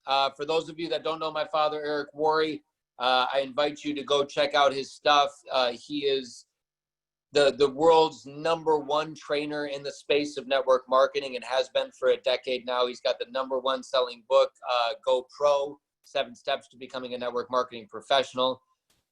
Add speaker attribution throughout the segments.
Speaker 1: For those of you that don't know my father, Eric Worre, I invite you to go check out his stuff. He is the world's #1 trainer in the space of network marketing and has been for a decade now. He's got the #1 selling book, Go Pro, 7 Steps to Becoming a Network Marketing Professional.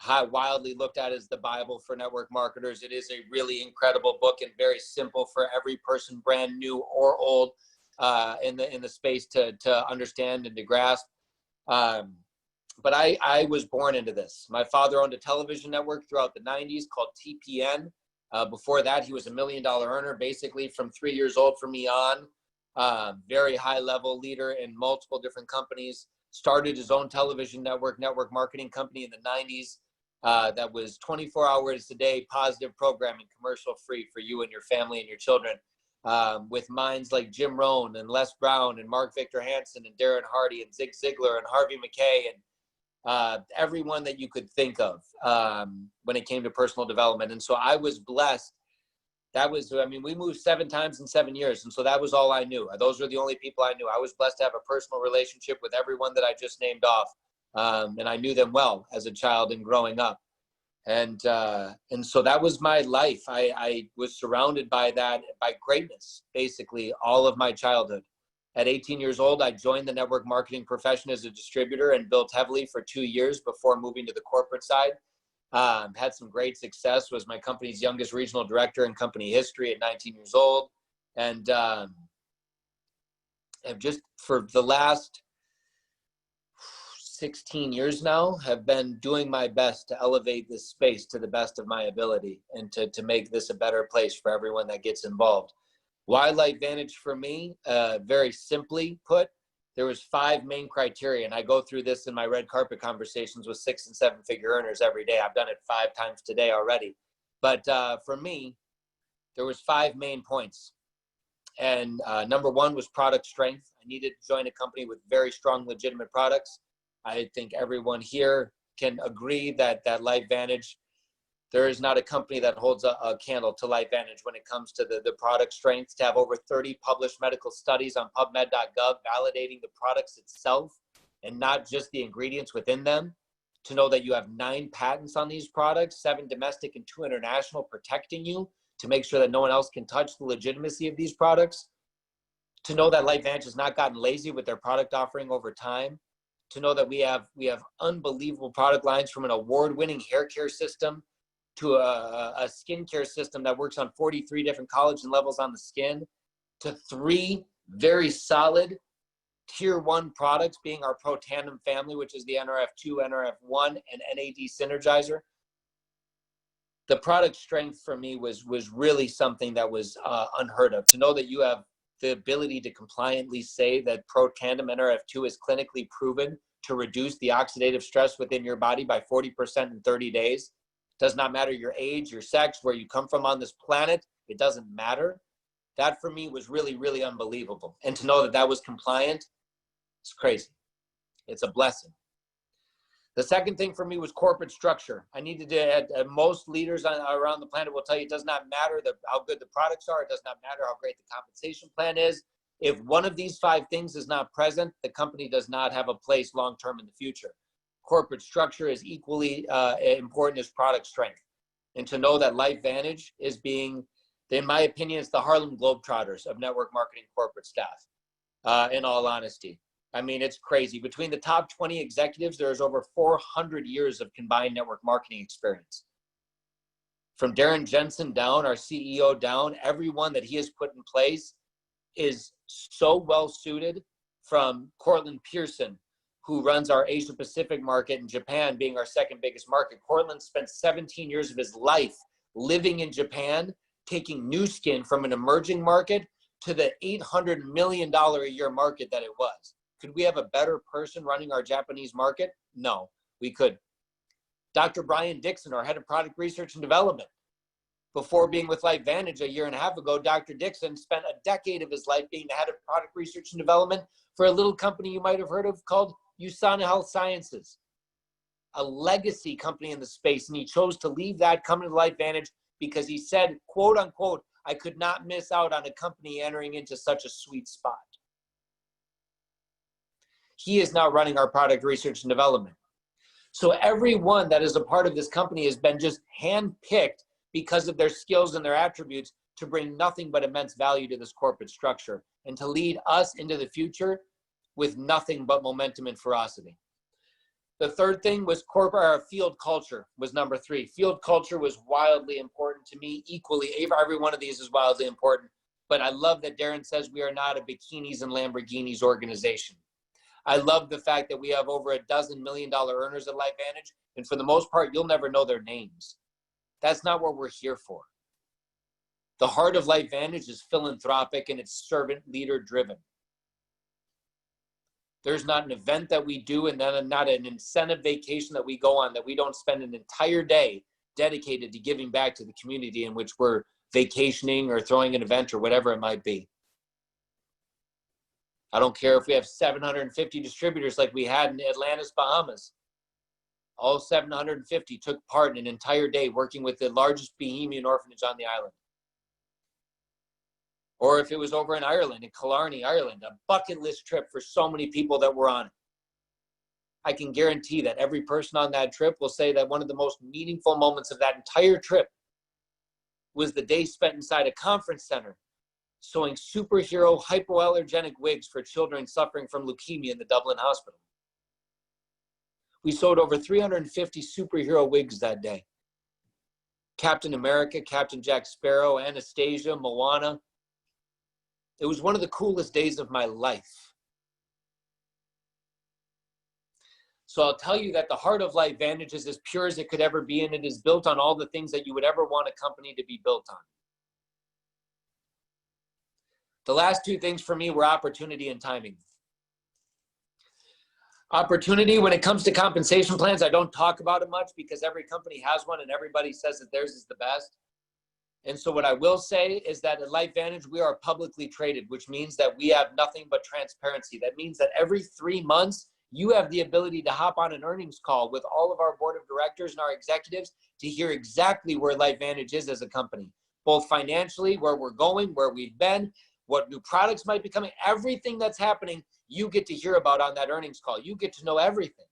Speaker 1: Wildly looked at as the Bible for network marketers. It is a really incredible book and very simple for every person, brand new or old, in the space to understand and to grasp. But I was born into this. My father owned a television network throughout the 90s called TPN. Before that, he was $1 million earner, basically from 3 years old for me on. Very high level leader in multiple different companies. Started his own television network marketing company in the 90s. That was 24 hours a day, positive programming, commercial free for you and your family and your children. With minds like Jim Rohn and Les Brown and Mark Victor Hansen and Darren Hardy and Zig Ziglar and Harvey McKay and everyone that you could think of when it came to personal development. And so I was blessed. We moved 7 times in 7 years. And so that was all I knew. Those were the only people I knew. I was blessed to have a personal relationship with everyone that I just named off. And I knew them well as a child and growing up. And so that was my life. I was surrounded by greatness, basically all of my childhood. At 18 years old, I joined the network marketing profession as a distributor and built heavily for 2 years before moving to the corporate side. Had some great success, was my company's youngest regional director in company history at 19 years old. And have just for the last 16 years now, have been doing my best to elevate this space to the best of my ability and to make this a better place for everyone that gets involved. Why LifeVantage for me? Very simply put, there was 5 main criteria, and I go through this in my red carpet conversations with 6- and 7-figure earners every day. I've done it 5 times today already. But for me, there was 5 main points. And #1 was product strength. I needed to join a company with very strong, legitimate products. I think everyone here can agree that LifeVantage, there is not a company that holds a candle to LifeVantage when it comes to the product strength. To have over 30 published medical studies on PubMed.gov validating the products itself and not just the ingredients within them. To know that you have 9 patents on these products, 7 domestic and 2 international, protecting you to make sure that no one else can touch the legitimacy of these products. To know that LifeVantage has not gotten lazy with their product offering over time. To know that we have unbelievable product lines, from an award-winning hair care system to a skincare system that works on 43 different collagen levels on the skin, to 3 very solid tier 1 products, being our Pro Tandem family, which is the NRF2, NRF1, and NAD Synergizer. The product strength for me was really something that was unheard of. To know that you have the ability to compliantly say that Pro Tandem NRF2 is clinically proven to reduce the oxidative stress within your body by 40% in 30 days. Does not matter your age, your sex, where you come from on this planet. It doesn't matter. That for me was really, really unbelievable. And to know that that was compliant, it's crazy. It's a blessing. The second thing for me was corporate structure. I needed to, most leaders around the planet will tell you, it does not matter how good the products are. It does not matter how great the compensation plan is. If one of these 5 things is not present, the company does not have a place long-term in the future. Corporate structure is equally important as product strength. And to know that LifeVantage is being, in my opinion, it's the Harlem Globetrotters of network marketing corporate staff, in all honesty. I mean, it's crazy. Between the top 20 executives, there's over 400 years of combined network marketing experience. From Darren Jensen down, our CEO down, everyone that he has put in place is so well suited, from Cortland Pearson, who runs our Asia Pacific market, and Japan being our 2nd biggest market. Cortland spent 17 years of his life living in Japan, taking new skin from an emerging market to the $800 million a year market that it was. Could we have a better person running our Japanese market? No, we couldn't. Dr. Brian Dixon, our head of product research and development. Before being with LifeVantage a year and a half ago, Dr. Dixon spent a decade of his life being the head of product research and development for a little company you might have heard of called USANA Health Sciences, a legacy company in the space. And he chose to leave that, come to LifeVantage, because he said, quote unquote, I could not miss out on a company entering into such a sweet spot. He is now running our product research and development. So everyone that is a part of this company has been just handpicked because of their skills and their attributes to bring nothing but immense value to this corporate structure and to lead us into the future with nothing but momentum and ferocity. The third thing was field culture was number 3. Field culture was wildly important to me, equally. Every one of these is wildly important. But I love that Darren says we are not a bikinis and Lamborghinis organization. I love the fact that we have over a dozen $1 million earners at LifeVantage, and for the most part, you'll never know their names. That's not what we're here for. The heart of LifeVantage is philanthropic and it's servant leader driven. There's not an event that we do and then not an incentive vacation that we go on that we don't spend an entire day dedicated to giving back to the community in which we're vacationing or throwing an event or whatever it might be. I don't care if we have 750 distributors like we had in Atlantis, Bahamas. All 750 took part in an entire day working with the largest Bohemian orphanage on the island. Or if it was over in Ireland, in Killarney, Ireland, a bucket list trip for so many people that were on it. I can guarantee that every person on that trip will say that one of the most meaningful moments of that entire trip was the day spent inside a conference center sewing superhero hypoallergenic wigs for children suffering from leukemia in the Dublin hospital. We sewed over 350 superhero wigs that day. Captain America, Captain Jack Sparrow, Anastasia, Moana. It was one of the coolest days of my life. So I'll tell you that the heart of LifeVantage is as pure as it could ever be, and it is built on all the things that you would ever want a company to be built on. The last 2 things for me were opportunity and timing. Opportunity, when it comes to compensation plans, I don't talk about it much because every company has one and everybody says that theirs is the best. And so what I will say is that at LifeVantage, we are publicly traded, which means that we have nothing but transparency. That means that every 3 months, you have the ability to hop on an earnings call with all of our board of directors and our executives to hear exactly where LifeVantage is as a company, both financially, where we're going, where we've been, what new products might be coming, everything that's happening, you get to hear about on that earnings call. You get to know everything.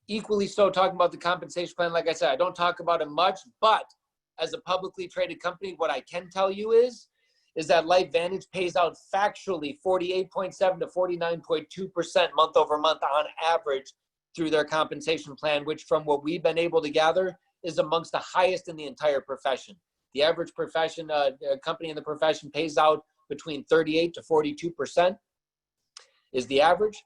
Speaker 1: Equally so, talking about the compensation plan, like I said, I don't talk about it much, but as a publicly traded company, what I can tell you is that LifeVantage pays out factually 48.7 to 49.2% month over month on average through their compensation plan, which from what we've been able to gather is amongst the highest in the entire profession. The average profession, company in the profession pays out between 38 to 42% is the average.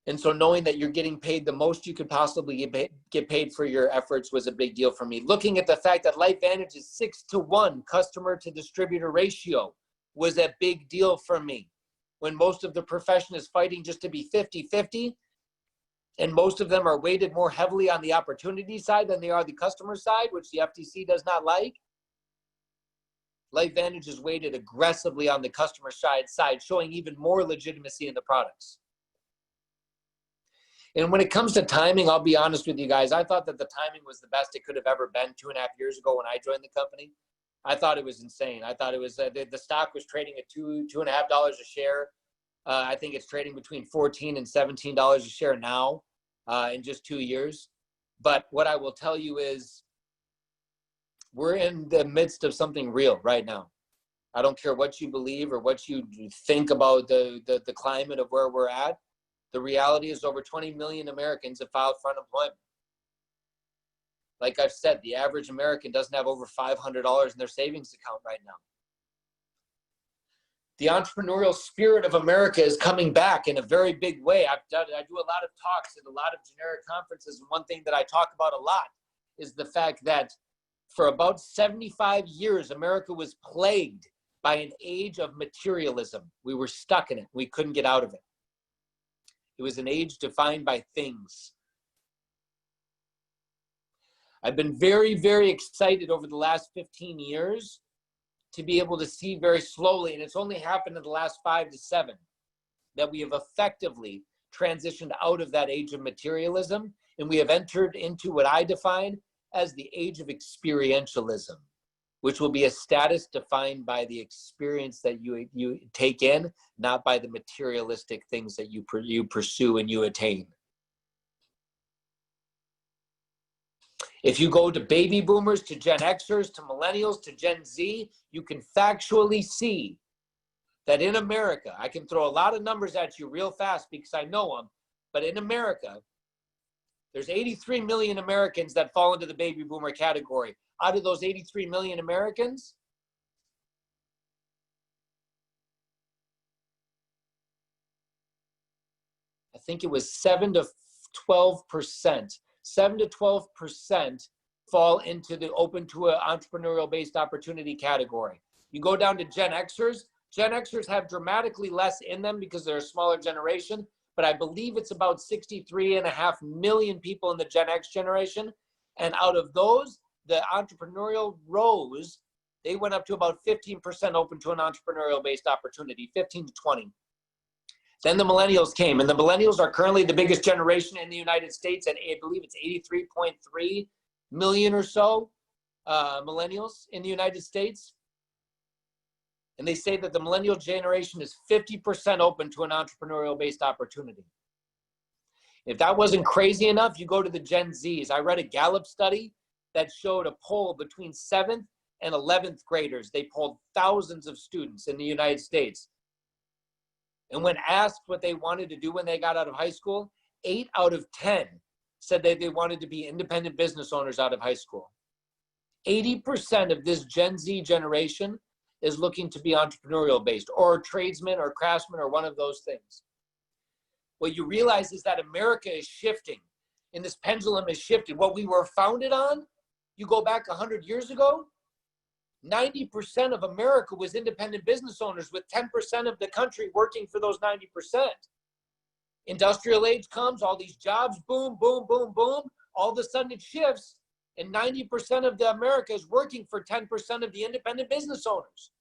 Speaker 1: And so knowing that you're getting paid the most you could possibly get paid for your efforts was a big deal for me. Looking at the fact that LifeVantage is 6-to-1 customer to distributor ratio was a big deal for me. When most of the profession is fighting just to be 50-50, and most of them are weighted more heavily on the opportunity side than they are the customer side, which the FTC does not like. LifeVantage is weighted aggressively on the customer side, showing even more legitimacy in the products. And when it comes to timing, I'll be honest with you guys, I thought that the timing was the best it could have ever been 2.5 years ago when I joined the company. I thought it was insane. I thought it was, the stock was trading at $2.50 a share. I think it's trading between $14 and $17 a share now in just 2 years. But what I will tell you is we're in the midst of something real right now. I don't care what you believe or what you think about the climate of where we're at. The reality is over 20 million Americans have filed for unemployment. Like I've said, the average American doesn't have over $500 in their savings account right now. The entrepreneurial spirit of America is coming back in a very big way. I do a lot of talks at a lot of generic conferences, and one thing that I talk about a lot is the fact that for about 75 years, America was plagued by an age of materialism. We were stuck in it. We couldn't get out of it. It was an age defined by things. I've been very, very excited over the last 15 years to be able to see very slowly, and it's only happened in the last 5 to 7, that we have effectively transitioned out of that age of materialism, and we have entered into what I define as the age of experientialism. which will be a status defined by the experience that you take in, not by the materialistic things that you pursue and you attain. If you go to baby boomers, to Gen Xers, to millennials, to Gen Z, you can factually see that in America, I can throw a lot of numbers at you real fast because I know them, but in America, there's 83 million Americans that fall into the baby boomer category. Out of those 83 million Americans, I think it was 7 to 12%. 7 to 12% fall into the open to an entrepreneurial based opportunity category. You go down to Gen Xers. Gen Xers have dramatically less in them because they're a smaller generation, but I believe it's about 63.5 million people in the Gen X generation. And out of those, the entrepreneurial rose, they went up to about 15% open to an entrepreneurial based opportunity, 15 to 20. Then the millennials came, and the millennials are currently the biggest generation in the United States, and I believe it's 83.3 million or so millennials in the United States. And they say that the millennial generation is 50% open to an entrepreneurial based opportunity. If that wasn't crazy enough, you go to the Gen Zs. I read a Gallup study that showed a poll between 7th and 11th graders. They polled thousands of students in the United States. And when asked what they wanted to do when they got out of high school, 8 out of 10 said that they wanted to be independent business owners out of high school. 80% of this Gen Z generation is looking to be entrepreneurial based, or a tradesman or craftsman or one of those things. What you realize is that America is shifting, and this pendulum is shifted. What we were founded on, you go back 100 years ago, 90% of America was independent business owners, with 10% of the country working for those 90%. Industrial age comes, all these jobs, boom, boom, boom, boom. All of a sudden it shifts, and 90% of the America is working for 10% of the independent business owners.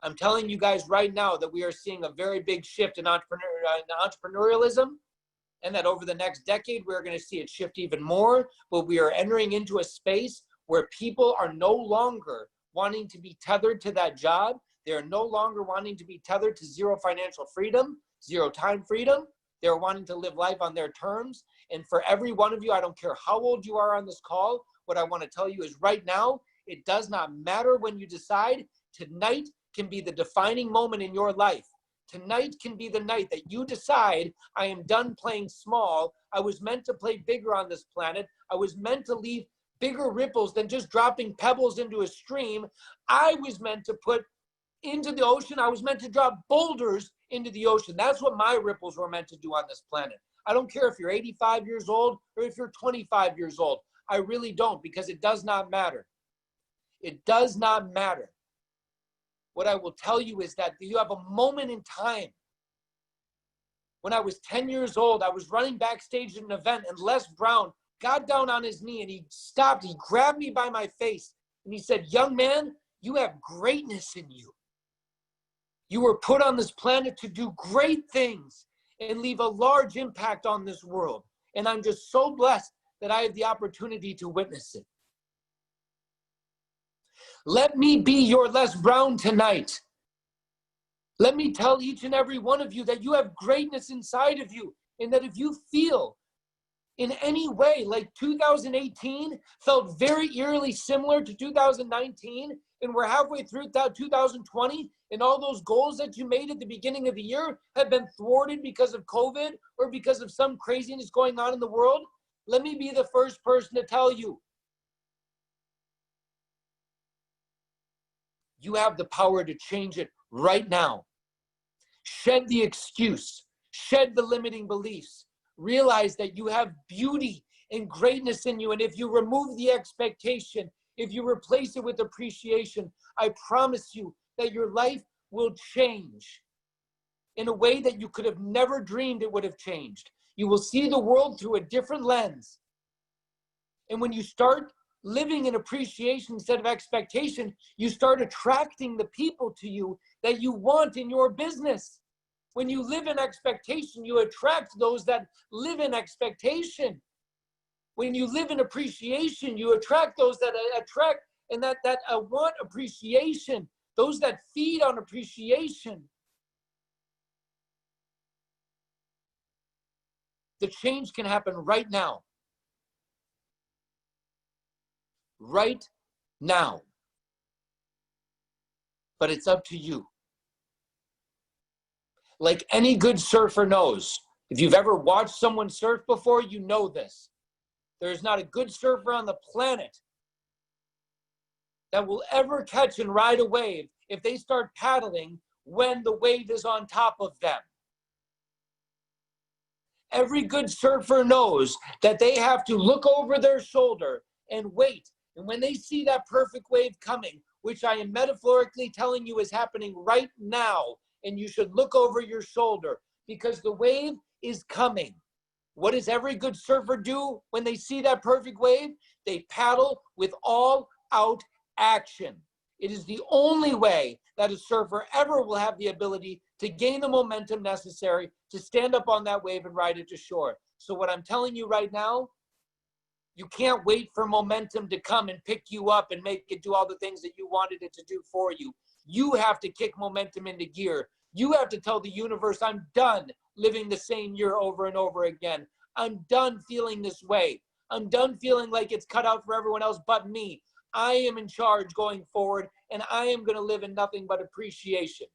Speaker 1: I'm telling you guys right now that we are seeing a very big shift in entrepreneurialism, and that over the next decade, we're going to see it shift even more, but we are entering into a space where people are no longer wanting to be tethered to that job. They're no longer wanting to be tethered to zero financial freedom, zero time freedom. They're wanting to live life on their terms. And for every one of you, I don't care how old you are on this call, what I want to tell you is right now, it does not matter when you decide. Tonight can be the defining moment in your life. Tonight can be the night that you decide, I am done playing small. I was meant to play bigger on this planet. I was meant to leave bigger ripples than just dropping pebbles into a stream. I was meant to put into the ocean. I was meant to drop boulders into the ocean. That's what my ripples were meant to do on this planet. I don't care if you're 85 years old or if you're 25 years old. I really don't, because it does not matter. It does not matter. What I will tell you is that you have a moment in time. When I was 10 years old, I was running backstage at an event, and Les Brown got down on his knee and he stopped. He grabbed me by my face and he said, "Young man, you have greatness in you. You were put on this planet to do great things and leave a large impact on this world. And I'm just so blessed that I have the opportunity to witness it. Let me be your Les Brown tonight. Let me tell each and every one of you that you have greatness inside of you, and that if you feel in any way like 2018 felt very eerily similar to 2019, and we're halfway through 2020, and all those goals that you made at the beginning of the year have been thwarted because of COVID or because of some craziness going on in the world, let me be the first person to tell you, you have the power to change it right now. Shed the excuse, shed the limiting beliefs, realize that you have beauty and greatness in you. And if you remove the expectation, if you replace it with appreciation, I promise you that your life will change in a way that you could have never dreamed it would have changed. You will see the world through a different lens. And when you start living in appreciation instead of expectation, you start attracting the people to you that you want in your business. When you live in expectation, you attract those that live in expectation. When you live in appreciation, you attract those that attract and that want appreciation, those that feed on appreciation, the change can happen right now. Right now. But it's up to you. Like any good surfer knows, if you've ever watched someone surf before, you know this. There's not a good surfer on the planet that will ever catch and ride a wave if they start paddling when the wave is on top of them. Every good surfer knows that they have to look over their shoulder and wait. And when they see that perfect wave coming, which I am metaphorically telling you is happening right now, and you should look over your shoulder because the wave is coming. What does every good surfer do when they see that perfect wave? They paddle with all out action. It is the only way that a surfer ever will have the ability to gain the momentum necessary to stand up on that wave and ride it to shore. So what I'm telling you right now, you can't wait for momentum to come and pick you up and make it do all the things that you wanted it to do for you. You have to kick momentum into gear. You have to tell the universe, I'm done living the same year over and over again. I'm done feeling this way. I'm done feeling like it's cut out for everyone else but me. I am in charge going forward, and I am going to live in nothing but appreciation.